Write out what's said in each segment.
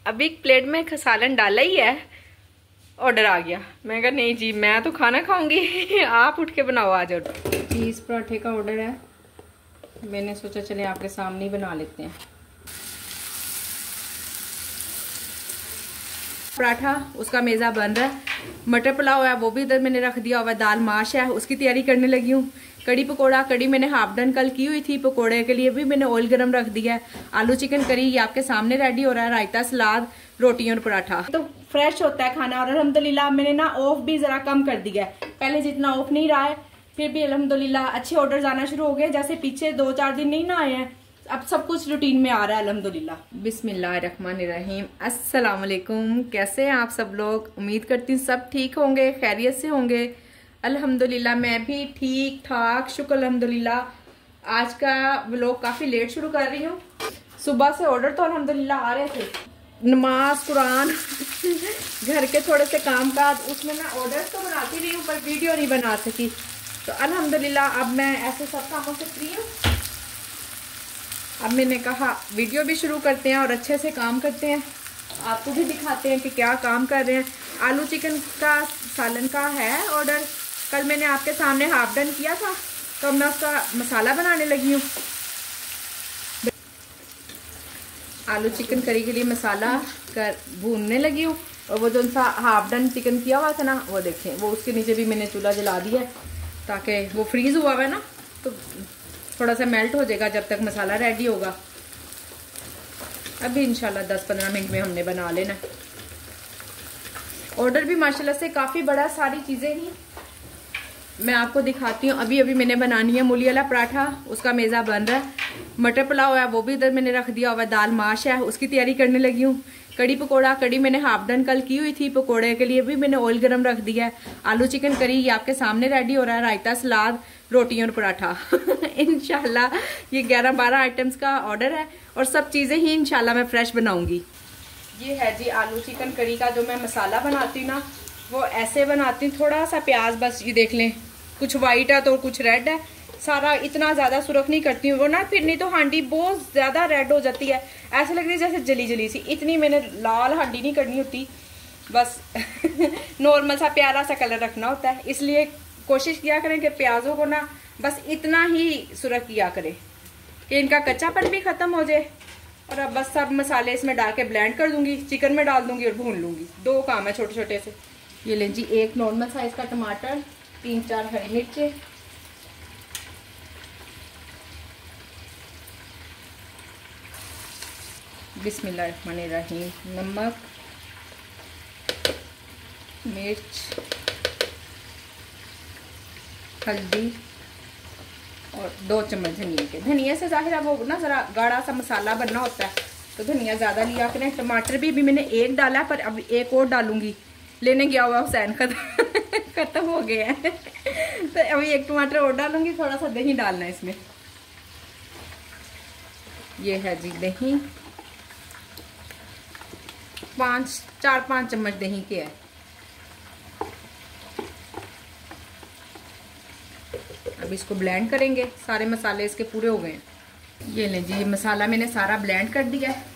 अभी एक प्लेट में सालन डाला ही है, ऑर्डर आ गया। मैं कहा नहीं जी मैं तो खाना खाऊंगी आप उठ के बनाओ आज ऑर्डर। चीज़ पराठे का ऑर्डर है, मैंने सोचा चले आपके सामने ही बना लेते हैं। पराठा उसका मेज़ा बन रहा है, मटर पुलाव है वो भी इधर मैंने रख दिया हुआ, दाल माश है उसकी तैयारी करने लगी हूँ। कड़ी पकोड़ा, कड़ी मैंने हाफ डन कल की हुई थी, पकोड़े के लिए भी मैंने ऑयल गरम रख दिया है। आलू चिकन करी ये आपके सामने रेडी हो रहा है, रायता सलाद रोटी और पराठा। तो फ्रेश होता है खाना और अल्हम्दुलिल्लाह मैंने ना ऑफ भी जरा कम कर दिया है, पहले जितना ऑफ नहीं रहा है, फिर भी अल्हम्दुलिल्लाह अच्छे ऑर्डर आना शुरू हो गए। जैसे पीछे 2-4 दिन नहीं ना आए हैं, अब सब कुछ रूटीन में आ रहा है अल्हम्दुलिल्लाह। बिस्मिल्लाहिर्रहमानिर्रहीम, अस्सलाम वालेकुम। कैसे हैं आप सब लोग? उम्मीद करती हूँ सब ठीक होंगे, खैरियत से होंगे। अल्हम्दुलिल्लाह मैं भी ठीक ठाक, शुक्र अल्हम्दुलिल्लाह। आज का व्लॉग काफ़ी लेट शुरू कर रही हूँ। सुबह से ऑर्डर तो अल्हम्दुलिल्लाह आ रहे थे, नमाज कुरान घर के थोड़े से काम काज, उसमें मैं ऑर्डर तो बनाती रही हूँ पर वीडियो नहीं बना सकी। तो अल्हम्दुलिल्लाह अब मैं ऐसे सब कामों से फ्री हूँ। अब मैंने कहा वीडियो भी शुरू करते हैं और अच्छे से काम करते हैं, आपको भी दिखाते हैं कि क्या काम कर रहे हैं। आलू चिकन का सालन का है ऑर्डर, कल मैंने आपके सामने हाफ डन किया था, तो मैं उसका मसाला बनाने लगी हूँ। आलू चिकन करी के लिए मसाला कर भूनने लगी हूँ। और वो जो सा हाफ डन चिकन किया हुआ था ना, वो देखें, वो उसके नीचे भी मैंने चूल्हा जला दिया है ताकि वो फ्रीज हुआ है ना, तो थोड़ा सा मेल्ट हो जाएगा जब तक मसाला रेडी होगा। अभी इंशाल्लाह 10-15 मिनट में हमने बना लेना। ऑर्डर भी माशाल्लाह से काफ़ी बड़ा, सारी चीज़ें ही मैं आपको दिखाती हूँ। अभी मैंने बनानी है मूली वाला पराठा, उसका मेज़ा बन रहा है। मटर पुलाव है वो भी इधर मैंने रख दिया हुआ, दाल माश है उसकी तैयारी करने लगी हूँ। कड़ी पकोड़ा, कड़ी मैंने हाफ डन कल की हुई थी, पकोड़े के लिए भी मैंने ऑयल गरम रख दिया है। आलू चिकन करी ये आपके सामने रेडी हो रहा है, रायता सलाद रोटी और पराठा इंशाल्लाह ये 11-12 आइटम्स का ऑर्डर है और सब चीज़ें ही इंशाल्लाह मैं फ्रेश बनाऊंगी। ये है जी आलू चिकन करी का जो मैं मसाला बनाती हूँ ना, वो ऐसे बनाती हूँ। थोड़ा सा प्याज, बस ये देख लें, कुछ वाइट है तो कुछ रेड है, सारा इतना ज़्यादा सुरख नहीं करती हूँ वो ना, फिर नहीं तो हांडी बहुत ज़्यादा रेड हो जाती है, ऐसे लग रही है जैसे जली जली सी। इतनी मैंने लाल हांडी नहीं करनी होती, बस नॉर्मल सा प्यारा सा कलर रखना होता है। इसलिए कोशिश किया करें कि प्याजों को ना बस इतना ही सुरख किया करें कि इनका कच्चापन भी ख़त्म हो जाए। और अब बस सब मसाले इसमें डाल के ब्लेंड कर दूंगी, चिकन में डाल दूंगी और भून लूँगी। 2 काम है छोटे छोटे से। ये लें जी एक नॉर्मल साइज़ का टमाटर, 3-4 हरी मिर्चें, बिस्मिल्लाहिर्रहमानिर्रहीम, नमक, मिर्च, हल्दी और 2 चम्मच धनिया के। धनिया से ज़ाहिर है वो ना ज़रा गाढ़ा सा मसाला बनना होता है, तो धनिया ज़्यादा लिया करें। टमाटर भी मैंने 1 डाला, पर अब 1 और डालूंगी। लेने गया हुआ हुसैन खत्म हो गया है तो अभी 1 टमाटर और डालूंगी। थोड़ा सा दही डालना है इसमें। ये है जी दही, 4-5 चम्मच दही के है। अब इसको ब्लेंड करेंगे, सारे मसाले इसके पूरे हो गए हैं। ये लें जी ये मसाला मैंने सारा ब्लेंड कर दिया है।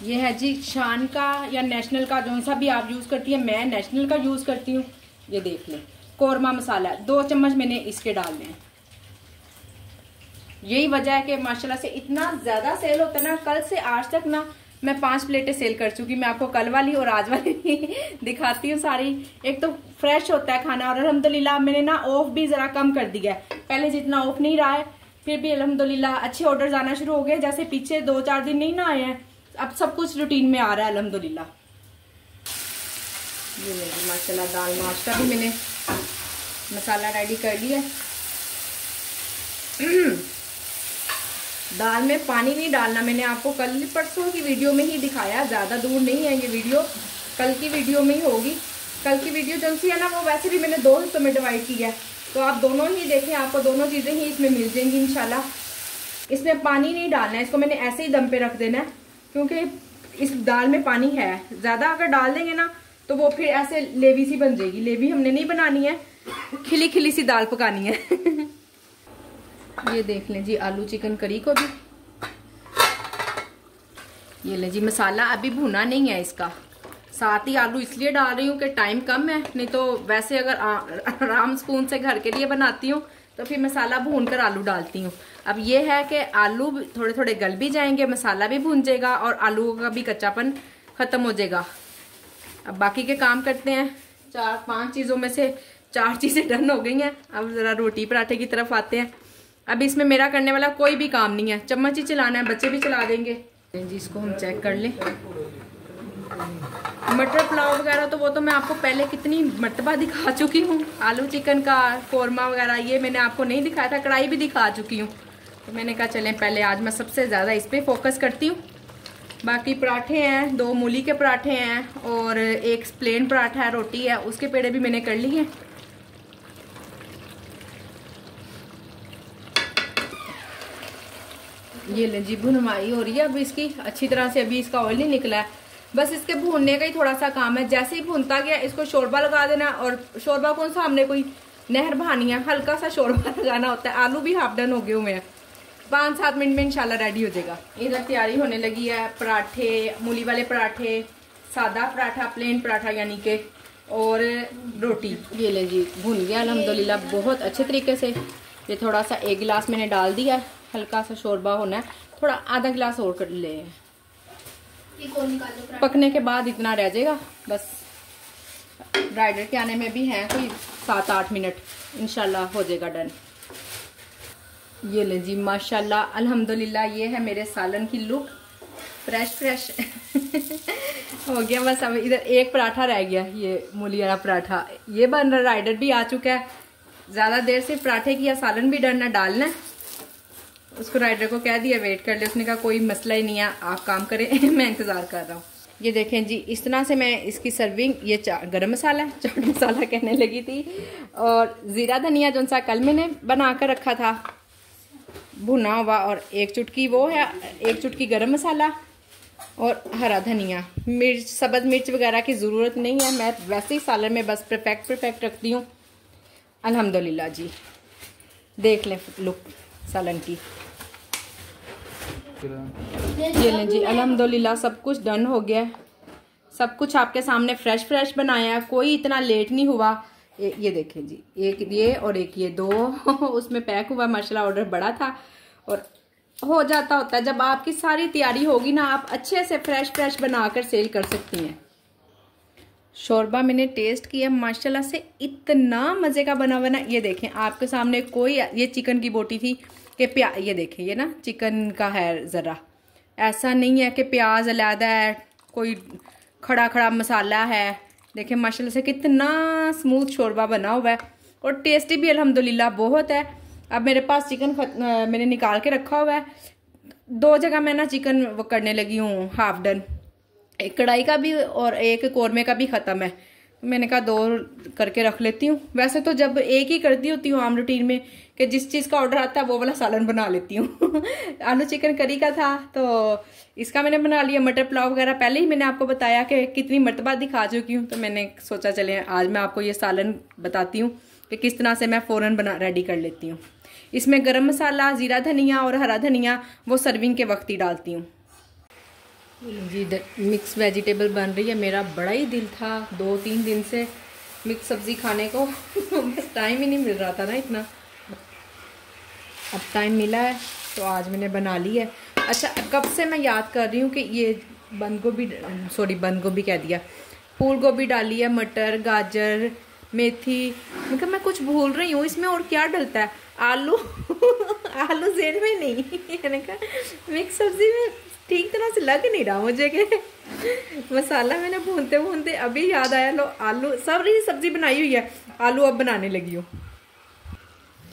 ये है जी शान का या नेशनल का, जो सा भी आप यूज़ करती है, मैं नेशनल का यूज़ करती हूँ। ये देख लें कौरमा मसाला 2 चम्मच मैंने इसके डालने हैं। यही वजह है कि माशाल्लाह से इतना ज़्यादा सेल होता है ना। कल से आज तक ना मैं 5 प्लेटें सेल कर चुकी। मैं आपको कल वाली और आज वाली दिखाती हूँ सारी। एक तो फ्रेश होता है खाना और अल्हम्दुलिल्लाह मैंने ना ऑफ भी ज़रा कम कर दिया है, पहले जितना ऑफ नहीं रहा है, फिर भी अल्हम्दुलिल्लाह अच्छे ऑर्डर आना शुरू हो गए। जैसे पीछे 2-4 दिन नहीं ना आए हैं, अब सब कुछ रूटीन में आ रहा है अल्हम्दुलिल्लाह। ये मेरी माशाल्लाह दाल माश का भी मैंने मसाला रेडी कर लिया। दाल में पानी नहीं डालना। मैंने आपको कल परसों की वीडियो में ही दिखाया, ज़्यादा दूर नहीं है ये वीडियो, कल की वीडियो में ही होगी। कल की वीडियो जो सी है ना, वो वैसे भी मैंने 2 हिस्सों में डिवाइड की है, तो आप दोनों ही देखें, आपको दोनों चीज़ें ही इसमें मिल जाएंगी इंशाल्लाह। इसमें पानी नहीं डालना है, इसको मैंने ऐसे ही दम पे रख देना है, क्योंकि इस दाल में पानी है। ज़्यादा अगर डाल देंगे ना तो वो फिर ऐसे लेवी सी बन जाएगी। लेवी हमने नहीं बनानी है, खिली खिली सी दाल पकानी है। ये देख लें जी आलू चिकन करी को भी। ये ले जी मसाला अभी भुना नहीं है इसका, साथ ही आलू इसलिए डाल रही हूँ कि टाइम कम है, नहीं तो वैसे अगर आराम सुकून से घर के लिए बनाती हूँ तो फिर मसाला भून कर आलू डालती हूँ। अब ये है कि आलू थोड़े थोड़े गल भी जाएंगे, मसाला भी भून जाएगा और आलू का भी कच्चापन खत्म हो जाएगा। अब बाकी के काम करते हैं। 4-5 चीज़ों में से 4 चीज़ें डन हो गई हैं। अब ज़रा रोटी पराठे की तरफ आते हैं। अब इसमें मेरा करने वाला कोई भी काम नहीं है, चम्मच ही चलाना है, बच्चे भी चला देंगे जी। इसको हम चेक कर लें। मटर पुलाव वगैरह तो वो तो मैं आपको पहले कितनी मरतबा दिखा चुकी हूँ। आलू चिकन का कोरमा वगैरह ये मैंने आपको नहीं दिखाया था, कढ़ाई भी दिखा चुकी हूँ। तो मैंने कहा चलें पहले आज मैं सबसे ज़्यादा इस पर फोकस करती हूँ। बाकी पराठे हैं, 2 मूली के पराठे हैं और 1 प्लेन पराठा है, रोटी है, उसके पेड़े भी मैंने कर लिए हैं। ये ले जी भुनवाई हो रही है अब इसकी अच्छी तरह से, अभी इसका ऑयल नहीं निकला है, बस इसके भूनने का ही थोड़ा सा काम है। जैसे ही भूनता गया इसको शोरबा लगा देना। और शोरबा कौन सा, हमने कोई नहर बहानी है, हल्का सा शोरबा लगाना होता है। आलू भी हाफ डन हो गए हुए हैं, 5-7 मिनट में इंशाल्लाह रेडी हो जाएगा। इधर तैयारी होने लगी है पराठे, मूली वाले पराठे, सादा पराठा, प्लेन पराठा यानी के, और रोटी। ये ले जी भुन गया अल्हम्दुलिल्लाह बहुत अच्छे तरीके से। ये थोड़ा सा 1 गिलास मैंने डाल दिया, हल्का सा शोरबा होना है, थोड़ा आधा गिलास और कर ले। पकने के बाद इतना रह जाएगा बस। राइडर के आने में भी हैं कोई 7-8 मिनट, इंशाल्लाह हो जाएगा डन। ये ले जी माशाल्लाह अल्हम्दुलिल्लाह, ये है मेरे सालन की लुक, फ्रेश हो गया। बस अब इधर 1 पराठा रह गया, ये मूली वाला पराठा, ये बन रहा। राइडर भी आ चुका है, ज़्यादा देर से पराठे की या सालन भी डरना डालना है। उसको राइडर को कह दिया वेट कर ले, उसने कहा कोई मसला ही नहीं है, आप काम करें मैं इंतज़ार कर रहा हूँ। ये देखें जी इस तरह से मैं इसकी सर्विंग, ये गरम मसाला, चाट मसाला कहने लगी थी, और ज़ीरा धनिया जो सा कल मैंने बना कर रखा था भुना हुआ, और 1 चुटकी वो है, 1 चुटकी गरम मसाला और हरा धनिया। मिर्च, सब्ज़ मिर्च वगैरह की ज़रूरत नहीं है, मैं वैसे ही सालन में बस परफेक्ट रखती हूँ। अल्हम्दुलिल्लाह जी देख लें लुक सालन की। ये लें जी अल्हम्दुलिल्लाह सब कुछ डन हो गया, सब कुछ आपके सामने फ्रेश बनाया है, कोई इतना लेट नहीं हुआ। ये देखें जी, 1 ये और 1 ये 2 उसमें पैक हुआ। माशाल्लाह ऑर्डर बड़ा था और हो जाता होता है, जब आपकी सारी तैयारी होगी ना, आप अच्छे से फ्रेश बनाकर सेल कर सकती हैं। शोरबा मैंने टेस्ट किया माशाल्लाह से, इतना मज़े का बना बना। ये देखें आपके सामने, कोई ये चिकन की बोटी थी कि ये देखें, ये ना चिकन का है, ज़रा ऐसा नहीं है कि प्याज अलहदा है, कोई खड़ा मसाला है। देखें माशाल्लाह से कितना स्मूथ शोरबा बना हुआ है, और टेस्टी भी अल्हम्दुलिल्लाह बहुत है। अब मेरे पास चिकन मैंने निकाल के रखा हुआ है, 2 जगह मैं ना चिकन वो करने लगी हूँ हाफ डन, एक कढ़ाई का भी और एक कोरमे का भी ख़त्म है। मैंने कहा 2 करके रख लेती हूँ। वैसे तो जब एक ही करती होती हूँ आम रूटीन में कि जिस चीज़ का ऑर्डर आता है वो वाला सालन बना लेती हूँ। आलू चिकन करी का था तो इसका मैंने बना लिया। मटर पुलाव वगैरह पहले ही मैंने आपको बताया कि कितनी मरतबा दिखा चुकी हूँ, तो मैंने सोचा चले आज मैं आपको ये सालन बताती हूँ कि किस तरह से मैं फ़ौरन रेडी कर लेती हूँ। इसमें गरम मसाला, ज़ीरा धनिया और हरा धनिया वो सर्विंग के वक्त ही डालती हूँ। जी मिक्स वेजिटेबल बन रही है। मेरा बड़ा ही दिल था 2-3 दिन से मिक्स सब्ज़ी खाने को बस टाइम ही नहीं मिल रहा था ना इतना, अब टाइम मिला है तो आज मैंने बना ली है। अच्छा कब से मैं याद कर रही हूँ कि ये बंद गोभी कह दिया, फूल गोभी डाली है, मटर, गाजर, मेथी, मतलब मैं कुछ भूल रही हूँ इसमें, और क्या डलता है, आलू आलू जेल में नहीं मैंने कहा मिक्स सब्जी में ठीक तरह से लग नहीं रहा मुझे कि मसाला मैंने भूनते अभी याद आया, लो आलू सारी सब्जी बनाई हुई है, आलू अब बनाने लगी हूँ।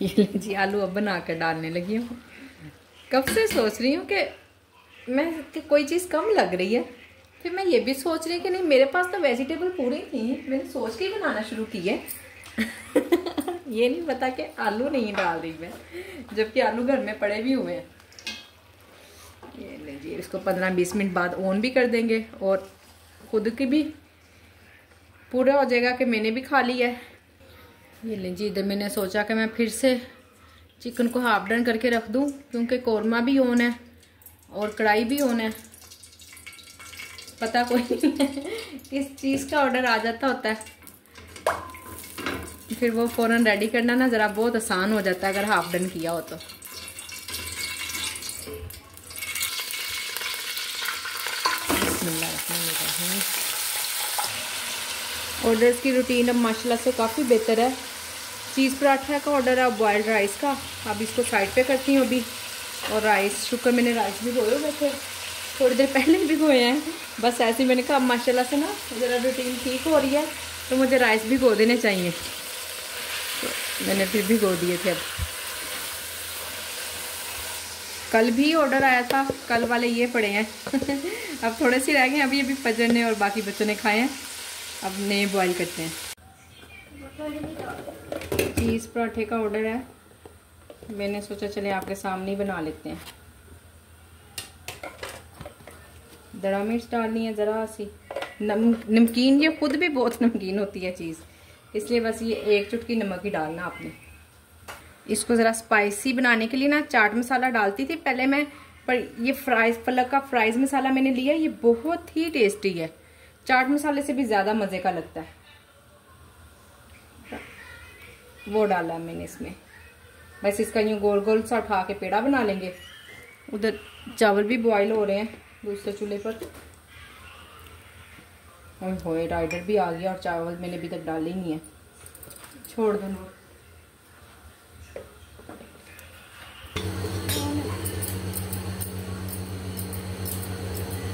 ये जी आलू अब बना कर डालने लगी हूँ। कब से सोच रही हूँ कि कोई चीज़ कम लग रही है, फिर मैं ये भी सोच रही कि नहीं मेरे पास तो वेजिटेबल पूरी थी, मैंने सोच के ही बनाना शुरू की है। ये नहीं पता कि आलू नहीं डाल रही मैं, जबकि आलू घर में पड़े भी हुए हैं। ये लीजिए, इसको 15-20 मिनट बाद ऑन भी कर देंगे और खुद की भी पूरा हो जाएगा कि मैंने भी खा लिया है। ये लीजिए, इधर मैंने सोचा कि मैं फिर से चिकन को हाफ डन करके रख दूं, क्योंकि कौरमा भी ऑन है और कढ़ाई भी ऑन है। पता कोई नहीं है किस चीज़ का ऑर्डर आ जाता होता है, फिर वो फ़ौरन रेडी करना ना ज़रा बहुत आसान हो जाता है अगर हाफ डन किया हो तो। ऑर्डर्स की रूटीन अब माशाल्लाह से काफ़ी बेहतर है। चीज़ पराठा का ऑर्डर है, बॉयल्ड राइस का, अब इसको साइड पे करती हूँ अभी। और राइस, शुक्र मैंने राइस भी धोए हुए थे, थोड़ी देर पहले भी धोए हैं। बस ऐसे ही मैंने कहा माशाल्लाह से ना ज़रा रूटीन ठीक हो रही है तो मुझे राइस भी धो देने चाहिए, तो मैंने फिर भी धो दिए थे। अब कल भी ऑर्डर आया था, कल वाले ये पड़े हैं। अब थोड़े से रह गए, अभी फजर ने और बाकी बच्चों ने खाए हैं, अब नए बॉयल करते हैं। चीज़ पराठे का ऑर्डर है, मैंने सोचा चले आपके सामने ही बना लेते हैं। दड़ा मिर्च डालनी है ज़रा सी, नमकीन, ये खुद भी बहुत नमकीन होती है चीज़, इसलिए बस ये 1 चुटकी नमक ही डालना आपने। इसको ज़रा स्पाइसी बनाने के लिए ना चाट मसाला डालती थी पहले मैं, पर ये फलक का फ्राइज़ मसाला मैंने लिया, ये बहुत ही टेस्टी है, चाट मसाले से भी ज़्यादा मज़े का लगता है। वो डाला है मैंने इसमें। बस इसका यूँ गोल गोल सा उठा के पेड़ा बना लेंगे। उधर चावल भी बॉयल हो रहे हैं दूसरे चूल्हे पर। ओए राइडर भी आ गया और चावल मैंने अभी तक डाले ही नहीं है, छोड़ दो।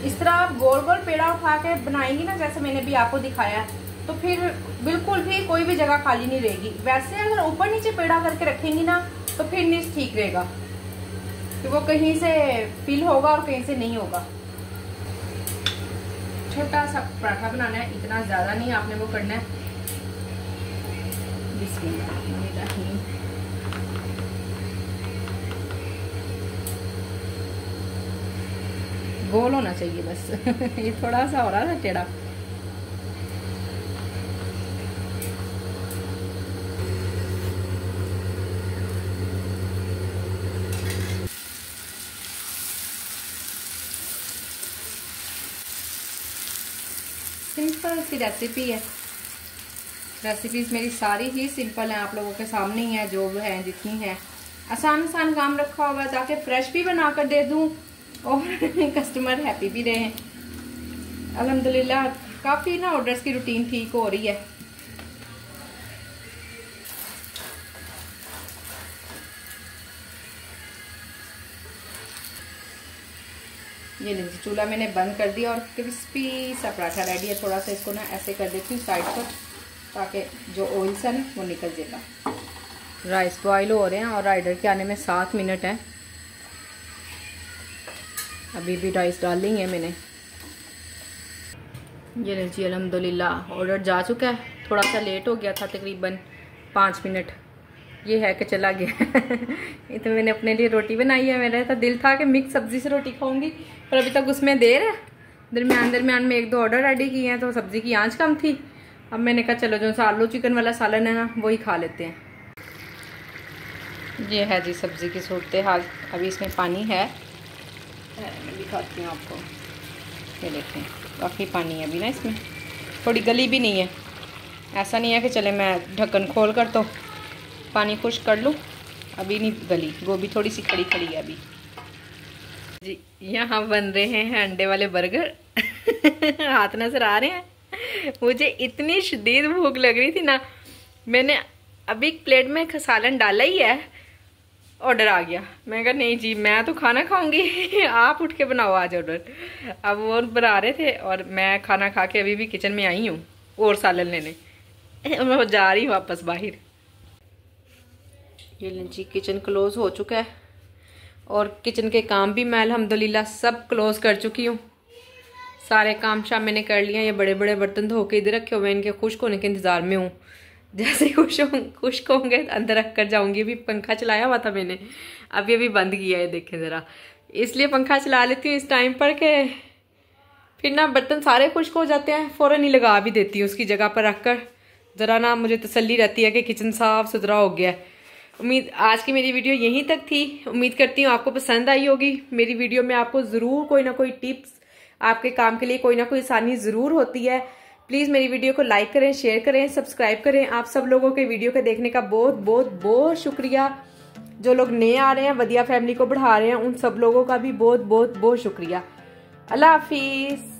इस तरह आप गोल गोल पेड़ा उठा के बनाएंगी ना, जैसे मैंने भी आपको दिखाया है, तो फिर बिल्कुल भी कोई भी जगह खाली नहीं रहेगी। वैसे अगर ऊपर नीचे पेड़ा करके रखेंगी ना तो फिर नहीं ठीक रहेगा, कि वो कहीं से फिल होगा और कहीं से नहीं होगा। छोटा सा पराठा बनाना है, इतना ज्यादा नहीं आपने वो करना है। बिस्मिल्लाह, गोल होना चाहिए बस। ये थोड़ा सा हो रहा है टेढ़ा। सिंपल सी रेसिपी है, रेसिपीज मेरी सारी ही सिंपल हैं, आप लोगों के सामने ही है, जो है जितनी है आसान काम रखा हुआ है, ताकि फ्रेश भी बना कर दे दूं और कस्टमर हैप्पी भी रहे। अल्हम्दुलिल्लाह काफ़ी ना ऑर्डर्स की रूटीन ठीक हो रही है। ये लीजिए, चूल्हा मैंने बंद कर दिया और क्रिस्पी सा पराठा रेडी है। थोड़ा सा इसको ना ऐसे कर देती हूँ साइड पर, ताकि जो ऑयल सा ना वो निकल जाएगा। राइस बॉयल हो रहे हैं और राइडर के आने में 7 मिनट हैं। अभी भी राइस डाल ली है मैंने। ये लीजिए, अल्हम्दुलिल्लाह ऑर्डर जा चुका है। थोड़ा सा लेट हो गया था, तकरीबन 5 मिनट। ये है कि चला गया। ये तो मैंने अपने लिए रोटी बनाई है। मेरा तो दिल था कि मिक्स सब्जी से रोटी खाऊंगी, पर अभी तक उसमें देर है। दरमियान में 1-2 ऑर्डर रेडी किए हैं, तो सब्जी की आंच कम थी। अब मैंने कहा चलो जो आलू चिकन वाला सालन है ना, वही खा लेते हैं। ये है जी सब्जी की सूरत हाल। अभी इसमें पानी है, मैं दिखाती हूँ आपको। ये देखें, काफ़ी पानी है अभी ना इसमें, थोड़ी गली भी नहीं है। ऐसा नहीं है कि चले मैं ढक्कन खोल कर तो पानी खुश कर लूँ, अभी नहीं गली। गोभी थोड़ी सी खड़ी है अभी। जी यहाँ बन रहे हैं अंडे वाले बर्गर। हाथ नजर आ रहे हैं। मुझे इतनी शदीद भूख लग रही थी ना, मैंने अभी एक प्लेट में सालन डाला ही है, ऑर्डर आ गया। मैं कहा नहीं जी, मैं तो खाना खाऊंगी, आप उठ के बनाओ आज ऑर्डर। अब वो बना रहे थे और मैं खाना खा के अभी भी किचन में आई हूँ और सालन लेने। मैं जा रही हूँ वापस बाहर। ये जी किचन क्लोज हो चुका है और किचन के काम भी मैं अल्हम्दुलिल्लाह सब क्लोज कर चुकी हूँ। सारे काम शाम मैंने कर लिया। ये बड़े बड़े बर्तन धो के इधर रखे हुए, इनके खुश्क होने के इंतज़ार में हूँ। जैसे खुश्क होंगे अंदर रख कर जाऊँगी। अभी पंखा चलाया हुआ था मैंने, अभी बंद किया है, देखें ज़रा। इसलिए पंखा चला लेती हूँ इस टाइम पर के फिर ना बर्तन सारे खुश्क हो जाते हैं, फ़ौरन ही लगा भी देती हूँ उसकी जगह पर रख कर। ज़रा ना मुझे तसल्ली रहती है कि किचन साफ़ सुथरा हो गया है। आज की मेरी वीडियो यहीं तक थी। उम्मीद करती हूँ आपको पसंद आई होगी। मेरी वीडियो में आपको ज़रूर कोई ना कोई टिप्स, आपके काम के लिए कोई ना कोई आसानी ज़रूर होती है। प्लीज़ मेरी वीडियो को लाइक करें, शेयर करें, सब्सक्राइब करें। आप सब लोगों के वीडियो को देखने का बहुत बहुत बहुत शुक्रिया। जो लोग नए आ रहे हैं, वदिया फैमिली को बढ़ा रहे हैं, उन सब लोगों का भी बहुत बहुत बहुत शुक्रिया। अल्लाह हाफिज़।